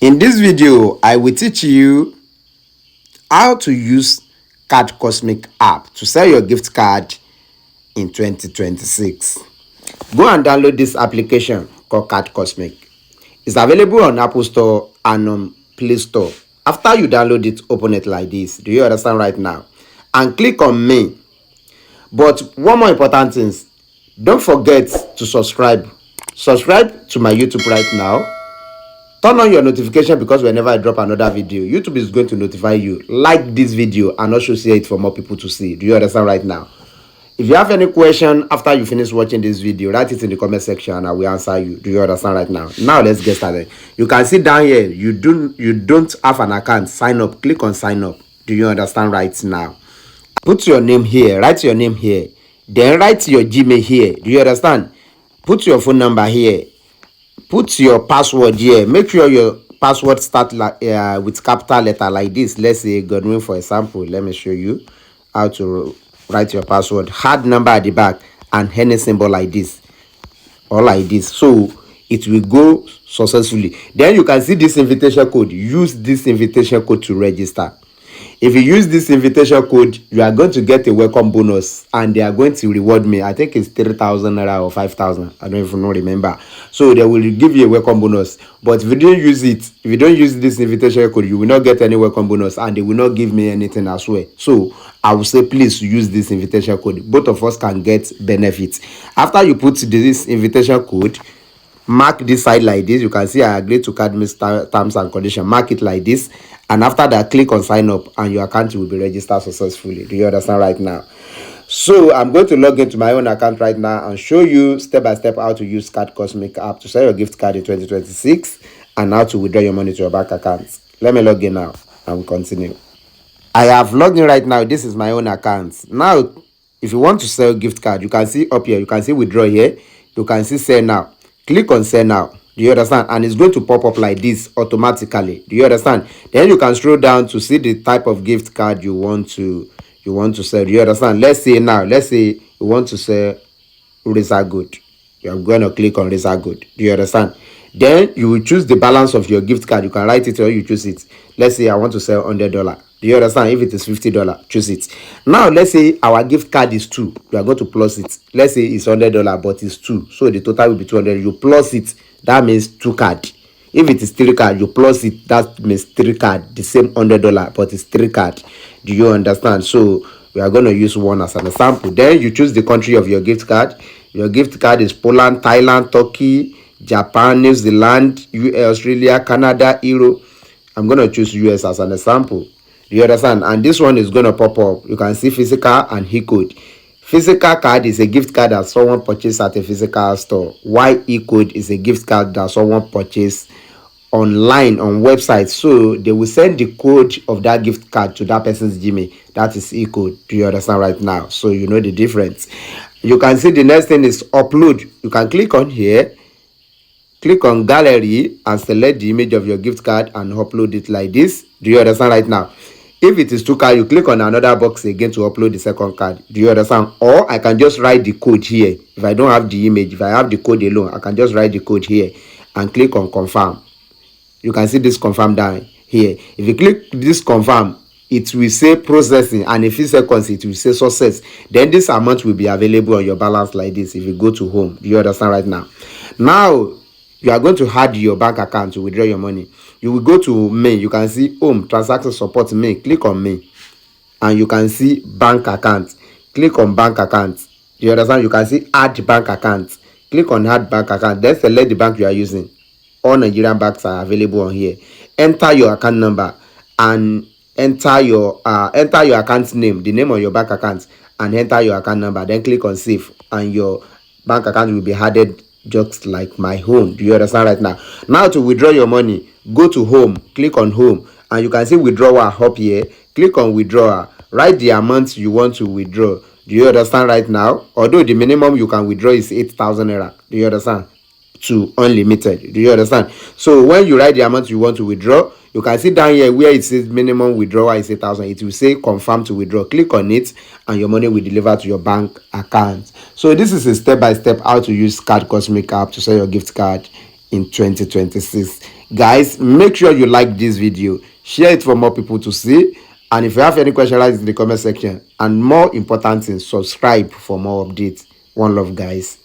In this video, I will teach you how to use cardcosmic app to sell your gift card in 2026. Go and download this application called cardcosmic. It's available on Apple Store and on Play Store. After you download it, open it like this. Do you understand right now? And click on me. But one more important thing, don't forget to subscribe. Subscribe to my YouTube right now. Turn on your notification because whenever I drop another video, YouTube is going to notify you. Like this video and also share it for more people to see. Do you understand right now? If you have any question after you finish watching this video, write it in the comment section and I will answer you. Do you understand right now? Now let's get started. You can see down here, you don't have an account. Sign up. Click on sign up. Do you understand right now? Put your name here. Write your name here. Then write your Gmail here. Do you understand? Put your phone number here. Put your password here. Make sure your password start with capital letter like this. Let's say Godwin, for example. Let me show you how to write your password. Hard number at the back and any symbol like this or like this. So it will go successfully. Then you can see this invitation code. Use this invitation code to register. If you use this invitation code, you are going to get a welcome bonus and they are going to reward me. I think it's 3,000 naira or 5,000. I don't even remember. So they will give you a welcome bonus. But if you don't use it, if you don't use this invitation code, you will not get any welcome bonus and they will not give me anything as well. So I will say please use this invitation code. Both of us can get benefits. After you put this invitation code, mark this side like this. You can see I agree to cardcosmic terms and conditions. Mark it like this, and after that click on sign up and your account will be registered successfully. Do you understand right now? So I'm going to log into my own account right now and show you step by step how to use cardcosmic app to sell your gift card in 2026 and how to withdraw your money to your bank account. Let me log in now and we continue. I have logged in right now. This is my own account. Now if you want to sell gift card, you can see up here, you can see withdraw here, you can see sell now. Click on sell now. Do you understand? And it's going to pop up like this automatically. Do you understand? Then you can scroll down to see the type of gift card you want to sell. Do you understand? Let's say you want to sell razor good. You are going to click on razor good. Do you understand? Then you will choose the balance of your gift card. You can write it or you choose it. Let's say I want to sell $100. Do you understand? If it is $50, choose it. Now let's say our gift card is 2. You are going to plus it. Let's say it's $100 but it's 2. So the total will be 200. You plus it. That means 2 card. If it is 3 card, you plus it. That means 3 card. The same $100 but it's 3 card. Do you understand? So we are going to use one as an example. Then you choose the country of your gift card. Your gift card is Poland, Thailand, Turkey, Japan, New Zealand, US, Australia, Canada, Europe. I'm going to choose US as an example. Do you understand? And this one is going to pop up. You can see physical and e-code. Physical card is a gift card that someone purchased at a physical store, while e-code is a gift card that someone purchased online on website. So they will send the code of that gift card to that person's Gmail. That is e-code. Do you understand right now? So you know the difference. You can see the next thing is upload. You can click on here, click on gallery and select the image of your gift card and upload it like this. Do you understand right now? If it is 2 cards, you click on another box again to upload the second card. Do you understand? Or I can just write the code here. If I don't have the image, if I have the code alone, I can just write the code here and click on confirm. You can see this confirm down here. If you click this confirm, it will say processing, and in a few seconds it will say success. Then this amount will be available on your balance like this. If you go to home, do you understand right now? Now you are going to add your bank account to withdraw your money. You will go to me. You can see home, transaction support me. Click on me and you can see bank account. Click on bank account. You understand? You can see add bank account. Click on add bank account. Then select the bank you are using. All Nigerian banks are available on here. Enter your account number and enter your account name, the name of your bank account, and enter your account number. Then click on save and your bank account will be added just like my own. Do you understand right now? Now to withdraw your money, go to home, click on home, and you can see withdrawal up here. Click on withdrawal. Write the amount you want to withdraw. Do you understand right now? Although the minimum you can withdraw is 8,000 naira. Do you understand? To unlimited. Do you understand? So when you write the amount you want to withdraw, you can see down here where it says minimum withdrawal is 8,000. It will say confirm to withdraw. Click on it and your money will deliver to your bank account. So this is a step by step how to use cardcosmic app to sell your gift card in 2026. Guys, make sure you like this video, share it for more people to see, and if you have any question, write it in the comment section. And more important thing, subscribe for more updates. One love, guys.